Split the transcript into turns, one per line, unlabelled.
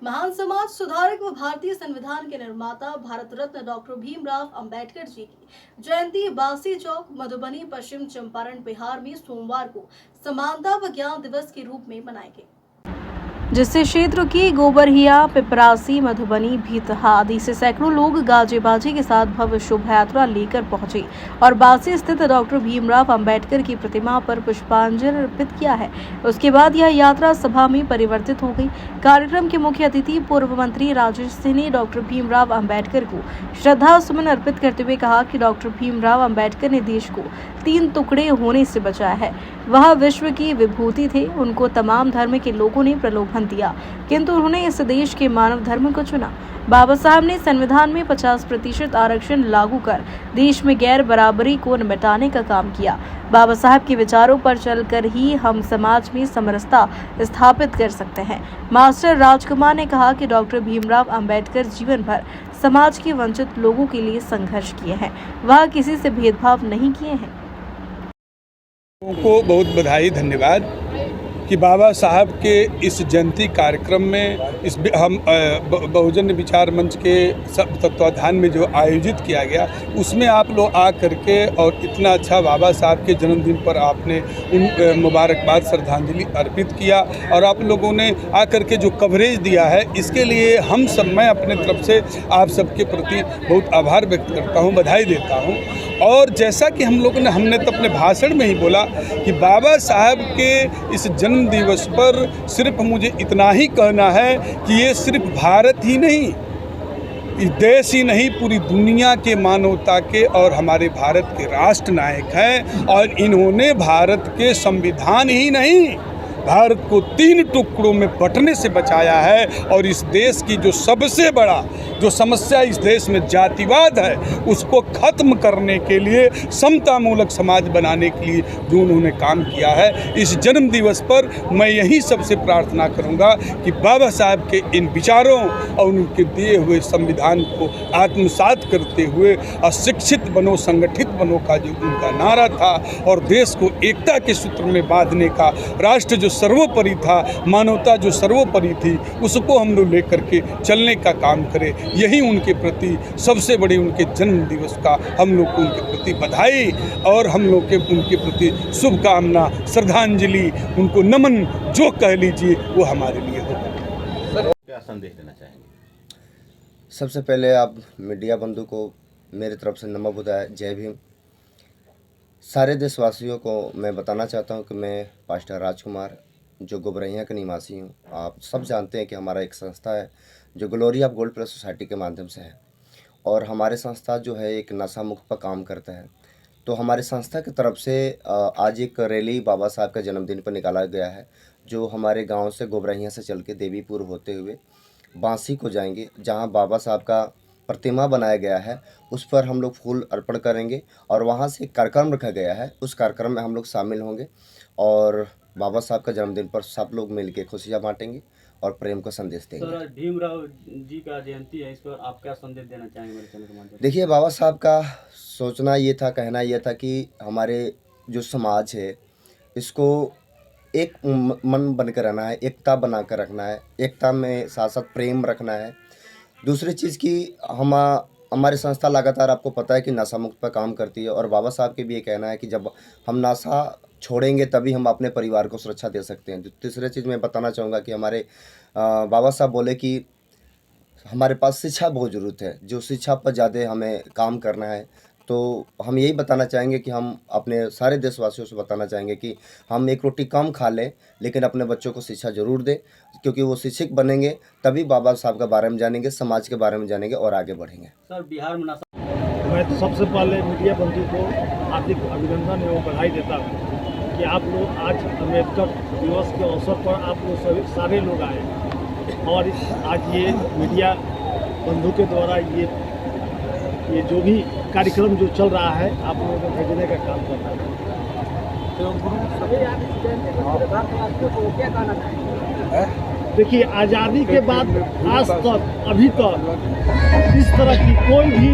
महान समाज सुधारक व भारतीय संविधान के निर्माता भारत रत्न डॉक्टर भीमराव अंबेडकर जी की जयंती बासी चौक मधुबनी पश्चिम चंपारण बिहार में सोमवार को समानता व ज्ञान दिवस के रूप में मनाई गई, जिससे क्षेत्र की गोबरहिया, पिपरासी, मधुबनी, भीतहा आदि से सैकड़ों लोग गाजे बाजे के साथ भव्य शोभा यात्रा लेकर पहुंचे और बासी स्थित डॉक्टर भीमराव अंबेडकर की प्रतिमा पर पुष्पांजलि अर्पित किया है। उसके बाद यह यात्रा सभा में परिवर्तित हो गई। कार्यक्रम के मुख्य अतिथि पूर्व मंत्री राजेश सिंह ने डॉक्टर भीमराव अंबेडकर को श्रद्धा सुमन अर्पित करते हुए कहा कि डॉक्टर भीमराव अंबेडकर ने देश को 3 टुकड़े होने से बचाया है। वह विश्व की विभूति थे। उनको तमाम धर्म के लोगों ने प्रलोभन दिया, किंतु उन्होंने इस देश के मानव धर्म को चुना। बाबा साहब ने संविधान में 50% आरक्षण लागू कर देश में गैर बराबरी को मिटाने का काम किया। बाबा साहब के विचारों पर चलकर ही हम समाज में समरसता स्थापित कर सकते हैं। मास्टर राजकुमार ने कहा कि डॉक्टर भीमराव अंबेडकर जीवन भर समाज के वंचित लोगों के लिए संघर्ष किए हैं। वह किसी से भेदभाव नहीं किए हैं।
को बहुत बधाई, धन्यवाद कि बाबा साहब के इस जयंती कार्यक्रम में हम बहुजन विचार मंच के तत्वाधान में जो आयोजित किया गया उसमें आप लोग आ करके और इतना अच्छा बाबा साहब के जन्मदिन पर आपने उन मुबारकबाद श्रद्धांजलि अर्पित किया और आप लोगों ने आ करके जो कवरेज दिया है इसके लिए मैं अपने तरफ से आप सबके प्रति बहुत आभार व्यक्त करता हूँ, बधाई देता हूँ। और जैसा कि हमने तो अपने भाषण में ही बोला कि बाबा साहब के इस जन्म दिवस पर सिर्फ मुझे इतना ही कहना है कि ये सिर्फ भारत ही नहीं, इस देश ही नहीं, पूरी दुनिया के मानवता के और हमारे भारत के राष्ट्र नायक हैं और इन्होंने भारत के संविधान ही नहीं, भारत को 3 टुकड़ों में बंटने से बचाया है। और इस देश की जो सबसे बड़ा जो समस्या इस देश में जातिवाद है उसको खत्म करने के लिए, समतामूलक समाज बनाने के लिए जो उन्होंने काम किया है, इस जन्म दिवस पर मैं यही सबसे प्रार्थना करूंगा कि बाबा साहब के इन विचारों और उनके दिए हुए संविधान को आत्मसात करते हुए अशिक्षित बनो संगठित बनो का जो उनका नारा था और देश को एकता के सूत्र में बांधने का, राष्ट्र जो सर्वोपरि था, मानवता जो सर्वोपरि थी, उसको हम लोग लेकर के चलने का काम करें। यही उनके प्रति सबसे बड़े उनके जन्म दिवस का हम लोग को उनके प्रति बधाई और हम लोग के उनके प्रति शुभकामना, श्रद्धांजलि, उनको नमन जो कह लीजिए वो हमारे लिए होगा।
सर, क्या संदेश देना चाहेंगे?
सबसे पहले आप मीडिया बंधु को मेरी तरफ से नमो बुधाय, जय भीम। सारे देशवासियों को मैं बताना चाहता हूं कि मैं पास्टर राजकुमार जो गोबरहिया का निवासी हूं। आप सब जानते हैं कि हमारा एक संस्था है जो glory of gold plus society के माध्यम से है और हमारे संस्था जो है एक नशा मुक्त पर काम करता है। तो हमारी संस्था की तरफ से आज एक रैली बाबा साहब के जन्मदिन पर निकाला गया है जो हमारे गाँव से गोबरहिया से चल के देवीपुर होते हुए बांसी को जाएंगे, जहाँ बाबा साहब का प्रतिमा बनाया गया है उस पर हम लोग फूल अर्पण करेंगे और वहाँ से एक कार्यक्रम रखा गया है, उस कार्यक्रम में हम लोग शामिल होंगे और बाबा साहब का जन्मदिन पर सब लोग मिलकर खुशियाँ बांटेंगे और प्रेम का संदेश देंगे।
सर, भीमराव जी का जयंती है, इस पर आप क्या संदेश देना चाहेंगे मेरे चैनल के माध्यम से?
देखिए, बाबा साहब का सोचना ये था, कहना ये था कि हमारे जो समाज है इसको एक मन बनकर रहना है, एकता बना कर रखना है, एकता में साथ साथ प्रेम रखना है। दूसरी चीज़ की हमारी संस्था लगातार आपको पता है कि नशा मुक्त पर काम करती है और बाबा साहब के भी ये कहना है कि जब हम नशा छोड़ेंगे तभी हम अपने परिवार को सुरक्षा दे सकते हैं। तीसरी चीज़ मैं बताना चाहूँगा कि हमारे बाबा साहब बोले कि हमारे पास शिक्षा बहुत ज़रूरत है, जो शिक्षा पर ज़्यादा हमें काम करना है। तो हम यही बताना चाहेंगे कि हम अपने सारे देशवासियों से बताना चाहेंगे कि हम एक रोटी कम खा लें लेकिन अपने बच्चों को शिक्षा ज़रूर दें, क्योंकि वो शिक्षित बनेंगे तभी बाबा साहब के बारे में जानेंगे, समाज के बारे में जानेंगे और आगे बढ़ेंगे।
सर, बिहार में
मैं तो सबसे पहले मीडिया बंधु को हार्दिक अभिनंदन एवं बधाई देता हूँ कि आप लोग आज अम्बेडकर दिवस के अवसर पर आप लोग सभी सारे लोग आए और आज ये मीडिया बंधु के द्वारा ये जो भी कार्यक्रम जो चल रहा है आप लोगों को भेजने का काम कर रहा है। देखिए, आज़ादी के बाद आज तक अभी तक इस तरह की कोई भी